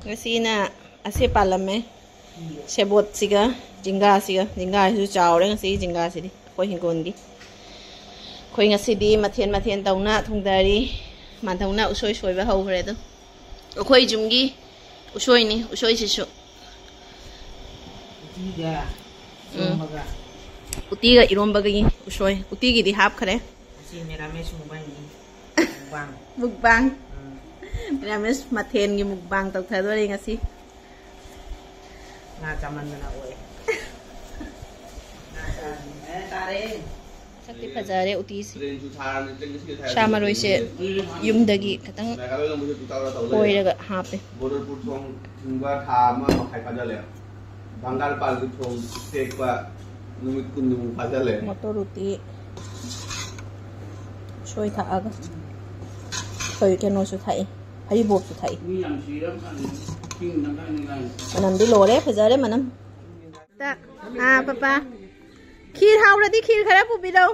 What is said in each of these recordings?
Ngasina ase palame sebot siga jingga su chawre ngasi jingga sidi koi hingongi koi ngasi di mathen tauna thungdari mantauna usoi soiba hauhre do koi jumgi usoi ni usoi sisu utiga irombaga gi usoi utigi di hap khare si merames mukbang mukbang merames mathen gi mukbang tau thadore ngasi na chaman na oi na tare sakti phajare uti shamaroi se yumdagi katang koiraga hape borderpur thong thungba tha ma khai phajale bangal pal thong tekwa numit kun phajale motor uti soi tha aga soi keno su thai hari bok su thai manam di lore phajare manam ta papa खीर हावरदी खीर खरा पुबिलो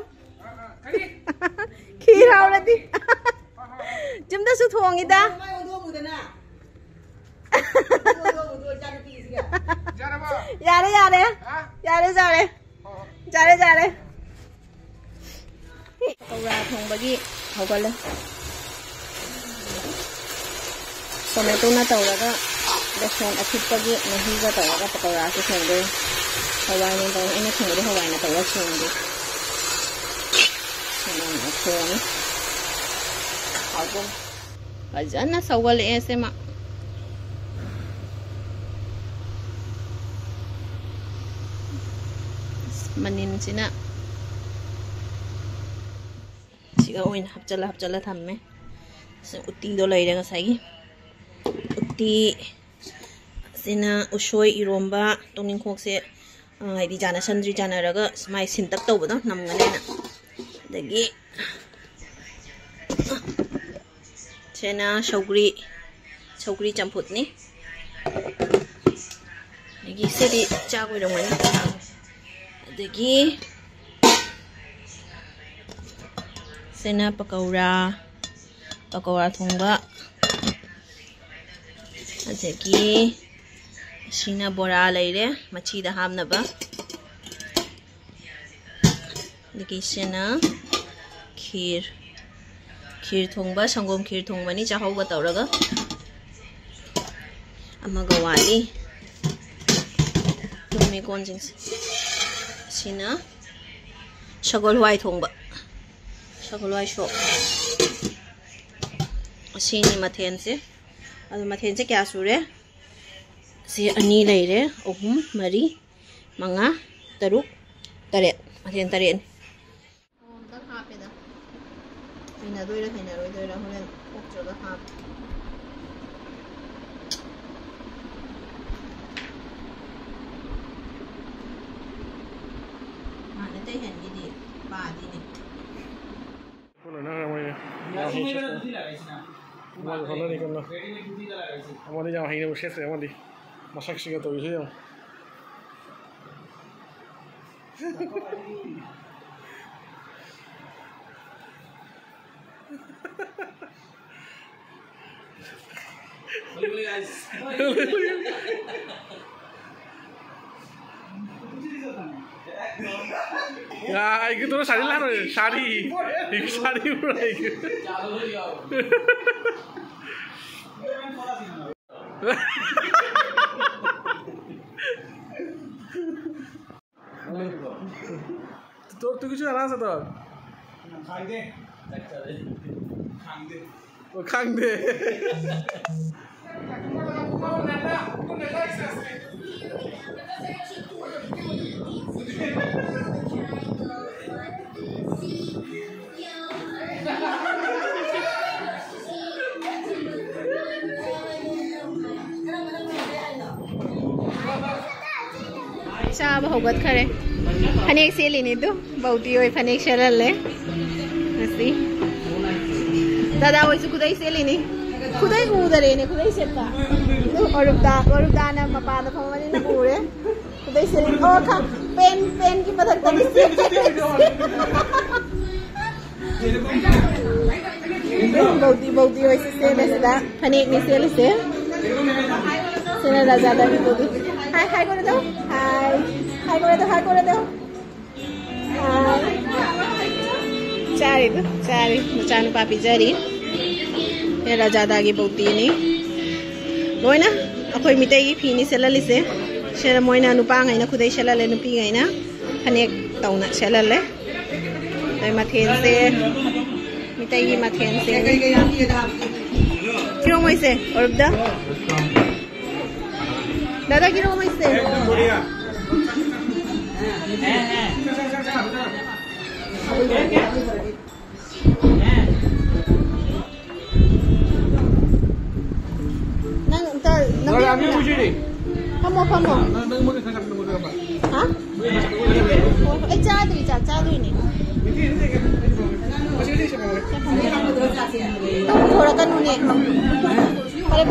खीर हावरदी जुमदा सु थोंगिदा यारे कौरा थोंबगी हौगले tomato ना तौरगा बेसन अथिपगी नहीगा तौरगा पकौड़ा से थोंदे हवाई ने तो इन्हें थोड़ी हवाई ने तो वैसे होंगे ना थोड़ी अब अजन ना सवाल ऐसे मा मनिन चिना चिका ओइन हपचला थम्मे उती दो लई रंगा सागी उती सिना उशोई इरोम्बा तोनिंग खोक से हाइदी जाना संद्री जाना रगा स्माई सिंतक तो बता नमगने ना दगी चेना शौगरी चंपुत नी दगी सेदी चागुई रंगने दगी सेना पकौड़ा थोंबा दगी सीना बोरा लेरे मछी दा हामनबा दगी सेना खीर थोंबा संगोम खीर थोंबनी चाहौबा तौरगा अमगा वाली तुमे कोनजिंग सीना सगोल हवाई थोंबा सगोल हवाई शो सीनी मथेन से क्या सुरे से अनी लेरे अहुम मरी मंगा तरुक तरेत मथेन तरेत तक हापेदा हैना दोइरा होरेन ओक्चरगा हाप माने ते हेनगिदि बादिनि बोलो ना मैं हमारे खाना नहीं करना हमारे जहाँ है वो शेष है हमारी मशक शिका तो इसे हम यार एक तो साड़ी ला रहे साड़ी पूरा एक तो तू कुछ आराम से तो खांग दे चाब होगत खरे फनेक सेलिनी तू बहुती होय फनेक सेलले नसी दादा होयसु कुदै सेलिनी खुदै उदरे ने खुदै सेता अरुपदा ना मपादा फमनि न उरे खुदै सेलिनी ओ खा पेन की पथक तनी बहुती होयसु सेले सदा फनेक नि सेले से Sini Razada ki bodi. Hi hi kore dao. Hi. Hi kore dao. Hi kore dao. Hi. Cari tu, cari. Macam papi cari. Ini Razada ki bodi ni. Boy na. Aku minta ini pini selal ise. Saya mau ina nupa ngai na kudai selal le nupi ngai na. Panik tahu nak selal le. Tapi mathen se. Minta ini mathen se. Kira mau ise? Orang dah? Dada kira mau ise? Nang entar nang. Kamu. Hah? Cadu ini. Tahu thora kan uni. Pare.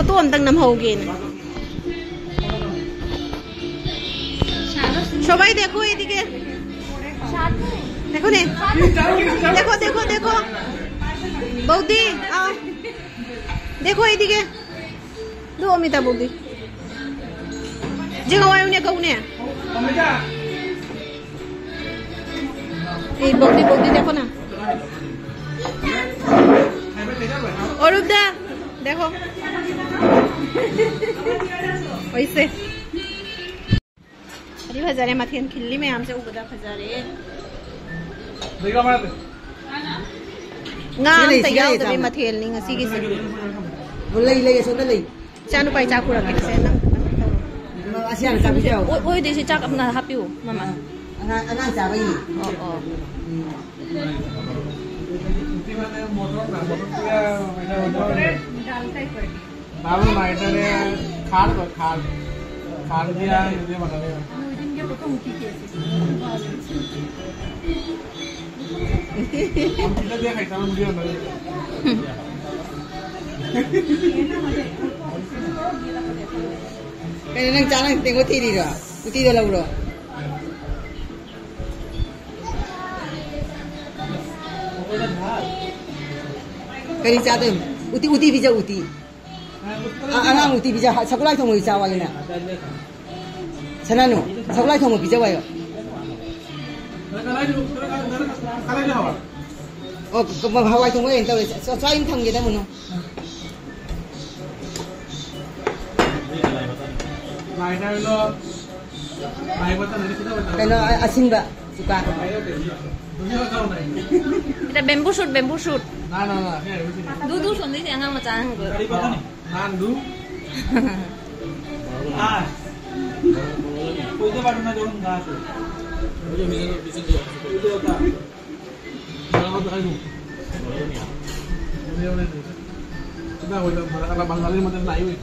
Kau am tang nam hoge ni. সবাই দেখো এদিকে দেখো নে দেখো বৌদি आओ देखो এদিকে দো অমিতা বৌদি যে গাওয়ায় উনি কৌনে এই বৌদি দেখো না অরূপদা देखो वैसे अरे हजारे माथियन खिल्ली में हमसे उगदा हजारे देखा मारते ngam ta yaw da mathel ni ngasi gi se lei so lei chanu pai cha kura ki se nang asian sa bi jaw oi de se chak apna hapiu mama ana sa bai ni दाल nighter है खाड़ दिया ये बना लेगा हम कितना दिया खाइता हूँ मुझे बना लेगा cái năng chán này có thi đi rồi thi rồi lâu rồi cái đi cha tôi uti bây giờ uti anh uti bây giờ sao lại thông người sao vậy nè sao nào sao lại thông người bây giờ vậy mà Hawaii thông người tao sao anh thằng gì đó mà nó cái nó asin ba suka kita bamboo shoot nah du sonde yang ngang macam tu nandu itu baru nak dorong gas kita udah kalau banggalin macam naik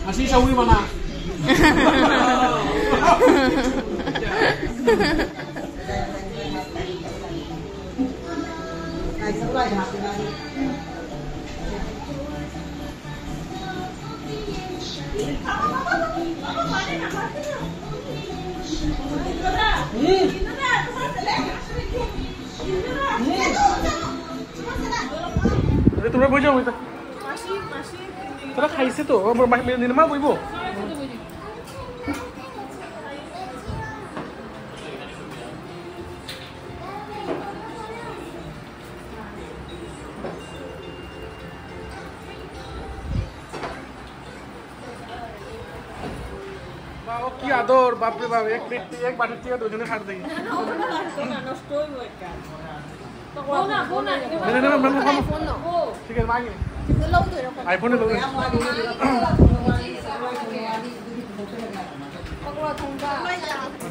masih sawi mana তোমরা বুঝো এটা তোরা খাইছে তো নির্মা বইবো কি আদর বাপরে বাপ এক বাটির থেকে দুজনে খাট দেখি ঠিক আছে মাগি আইফোনে লো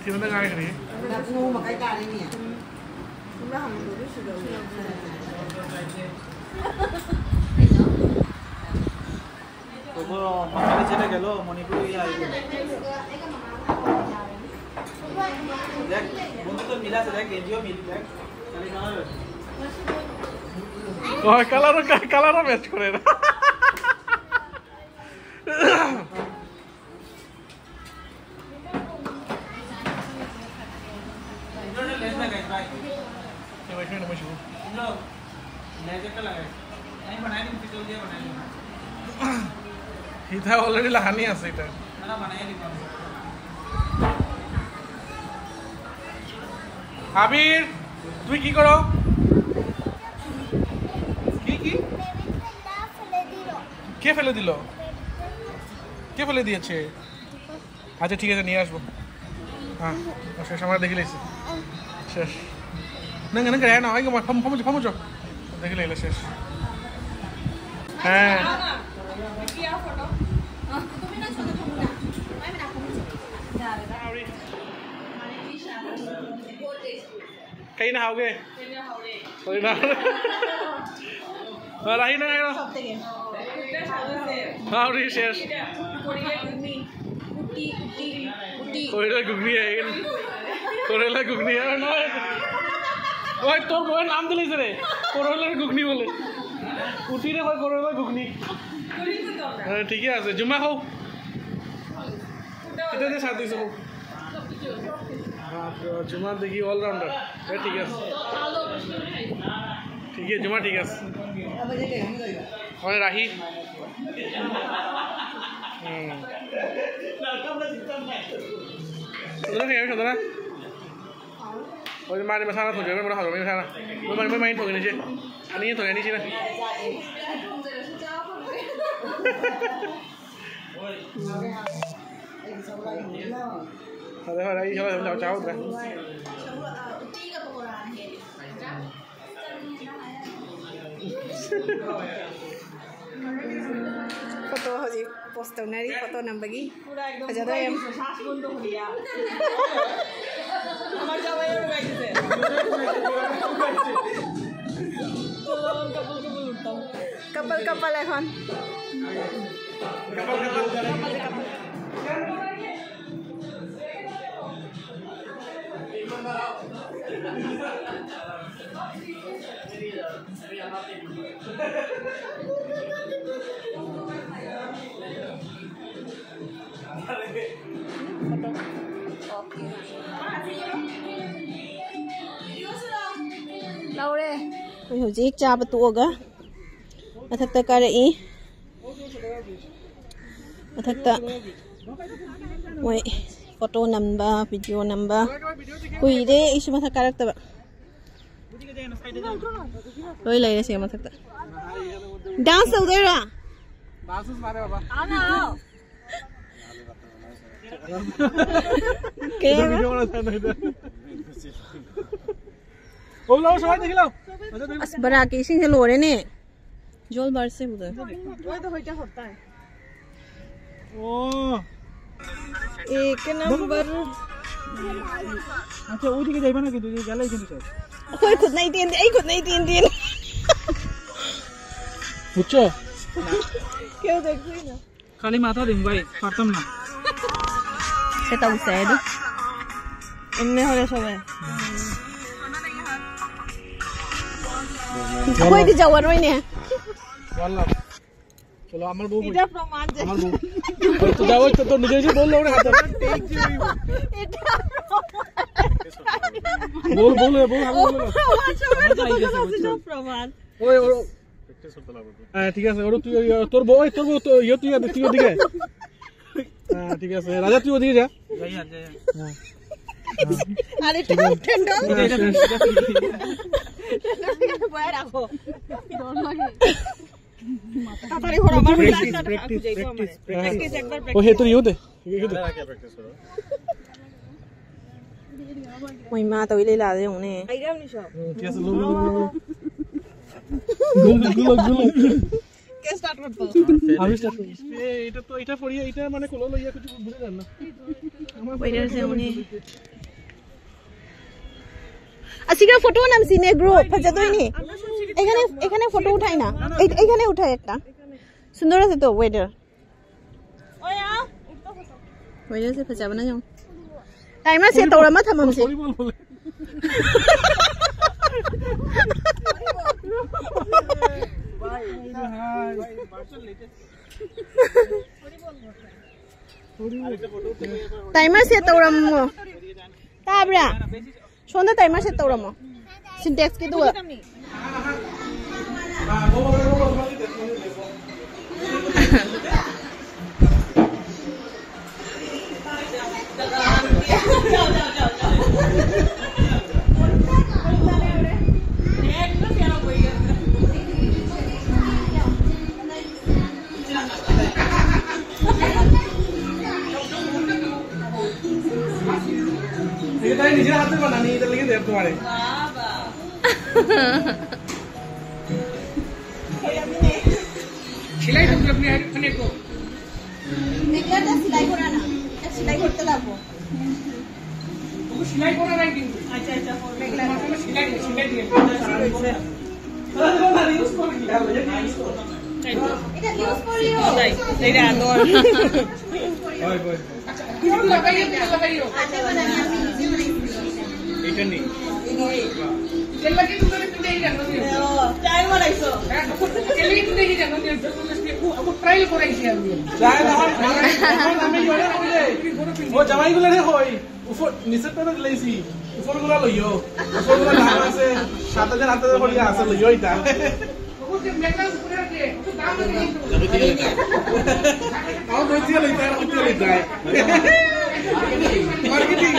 ঠিকনা গায় রে মামালি ছেড়ে গেল মণিপুর দেখ বন্ধু তো মিল আছে দেখ গেঞ্জিও মিল দেখ কালারও ম্যাচ করে না ये बैठने में शुरू लो लेजर का लगाए नहीं बनाए नहीं पिटो दिया बनाए এটা অলরেডি লাগানি আছে এটা ना बनाए नहीं আবির তুই কি করো কি কি কে ফেলে দিল কে ফেলে দিয়েছে আচ্ছা ঠিক আছে নিয়ে আসবো হ্যাঁ শেষ আমার দেখে লেছি শেষ না না না না আই ফামুজো দেখে লেলে শেষ হ্যাঁ कहीं नहाओगे कोई ना राही ना हाँ शेष कोयला घुगनी है कोरेला घुगनी है ना ওই তোর বউয়ের নাম দিলিস রে কোরেলার ঘুগনি বলে উঠি রে ভাই কোরেলার ঘুগনি হ্যাঁ ঠিকই আছে জুম্মা খাও এটা দিয়ে সাথ দিছো जुमा देखिए ऑलराउंडर ठीक है जुमा ठीक है और राही सदना और मारे मसाला थोड़ा मैं बड़ा हाथ में मसाला मैं माइंड थोड़ा नीचे अनिए थोड़ा नीचे ना अरे भाई चलो हम चाहो उधर फोटो हजी पोस्ट होनारी फोटो नंबगी अच्छा तो एम श्वास बंद हो गया আমার জামাই এর গাইছে তো কপল কপল উঠতাম कपल कपल এখন Laure, tôi hiểu gì cha bắt tua cả, mà thật ta cái đấy, mà thật ta, wait, photo number, video number, kui đấy, isu mà thật cái đó, rồi lấy ra xem mà thật ta, dance đâu đấy ra, बांसुस मारे बाबा nào, cái video ना था ना इधर ओ लाओ सवाई देख लो बस बड़ा casing से लोरे ने जोल बार से उधर ওই তো হইটা হতা है ओ एक नंबर अच्छा वो दिखे जाइबा ना कि तुझे गले कि सर कोई खुद नहीं तीन आई खुद नहीं तीन तीन पूछो क्यों देख रही ना खाली माथा दिन भाई खत्म ना kita usah itu ini oleh sobat कोई di Jawa roy ne वाला चलो अमर बहू এটা প্রমাণ যে अमर बहू तो जाओ तो निजे से बोल लो रे हाथ टेक जी এটা बोल बोल बोल हम बोल প্রমাণ ओए ओ प्रैक्टिस करते लागो हां ठीक है और তুই তোর বউ তো ইয়ে তুই ওদিকে হ্যাঁ ঠিক আছে রাজা তুই ওদিকে যা যাই আর যাই হ্যাঁ আর এটা ঠান্ডা বয় রাখো ডর লাগে তাড়াতাড়ি হর আমার প্র্যাকটিস একবার ও হে তোর ইউতে moi ma tao ile la de un ne আইরাম নি সব ঠিক আছে গুলো কে স্টার্ট করব আমি স্টার্ট করি এটা তো এটা পড়িয়ে এটা মানে কোলো লইয়া কিছু বুঝে যান না waiter se une asika photo nam sine group faja doi ni এখানে ফটো উঠাই না এখানে উঠাই একটা সুন্দর আছে তো ওয়েদার ওয়া ওয়েদার সে ফাজাব না যাও টাইমার সে তোরা মা থামম সে বল বল বাই হাই পার্সেল লেটে टाइमर से तौरम ताब्रा Sonda timer set tawramo. Syntax ki duga. निजे हाथ से बनानी इधर लेके देव तुम्हारे सिलाई तुम अपने अपने को निकला था सिलाई कराना सिलाई करते लाओ वो सिलाई करा रहा है कि अच्छा अच्छा सिलाई दिए ना यूज कर लिया এটা ইউজ করিও এটা তো ओए ओए अच्छा किसको लगाइए আচ্ছা বানানি আমি নিজে বানাই এটা নেই তেল লাগি তুমি পিটে জানো দিও চাই বানাইছো তেল লাগি পিটে জানো দিও আপু ট্রায়াল করাইছি আমি চাই না আমি জোরে কইলে ও জামাইগুলো রে হই উপর নিচে তো লাইছি উপরগুলো লইও উপরগুলো দাম আছে 7000 8000 করিয়া আছে লইও এটা ওকে মেলা উপরে রাখে তো দাম লাগে आओ बच्चे लेता है कुछ लेता है मार्केटिंग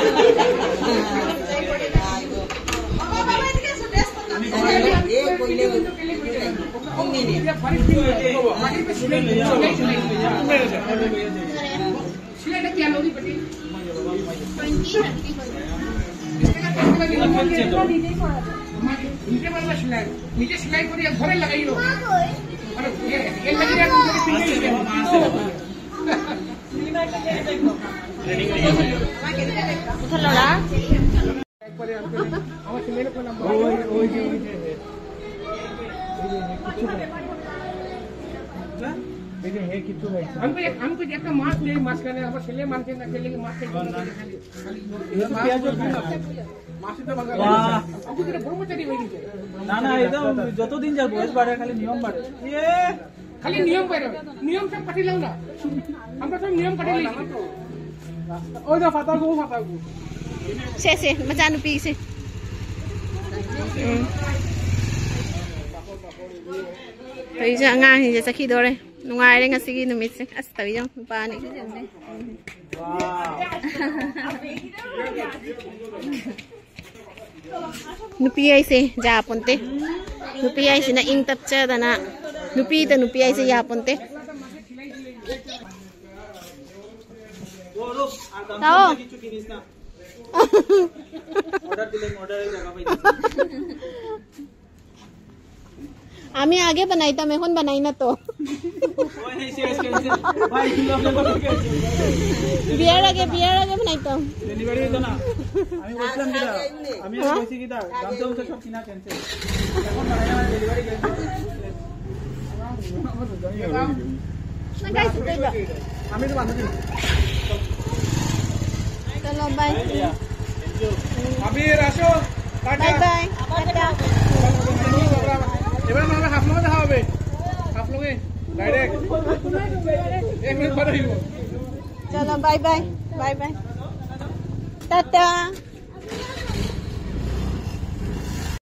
বাবা এদিকে এসো টেস্ট করতে এ কইলে কমনি নে सिलाई क्या लोगी बेटी 20 वाला सिलाई नीचे सिलाई करिए घरे लगाइयो अरे ये लगी रे উঠালড়া আমার ছেলের কোন নাম্বার ওই যে हमको एक मास्क नहीं मास्क करने अब छेले मानते ना खेले के मास्क ये तो प्याज मास्क तो मंगा वाह अब तो ब्रह्मचारी होई गई ना ना एकदम যত দিন যাব বয়স বাড়ে খালি নিয়ম বাড়ে खाली नियम पर नियम सब पटी लाऊ ना আমরা সব নিয়ম পটি লই ওই দা ফাতা গো সে সে মজানো পিছে Bây giờ ngang thì sẽ khi đó đây ngoài đây ngasi cái numit sẽ ắt tới trong ba này nupi ai se ja ponte nupi ai se na ing tap cha da na nupi ta nupi ai se ya ponte tao কিছু কিনিস না order দিলে অর্ডারের জায়গা পাইছি আমি আগে বানাইতাম এখন বানাই না তো ওই নাই শেষ ক্যান্সেল ভাই কিলো নম্বর বিয়ার আগে বানাইতাম ডেলিভারি হতো না আমি বলছিলাম কি আমি কইছি কি দাম তো সব কিনা ক্যান্সেল এখন বানাই না ডেলিভারি না গাইস কইবা আমি তো বানাই চলো বাই अभी राशो टाटा বাই বাই টাটা এবার আমরা হাফ লগে দেখা হবে হাফ লগে ডাইরেক্ট 1 মিনিট পরে হইব চলো বাই বাই টাটা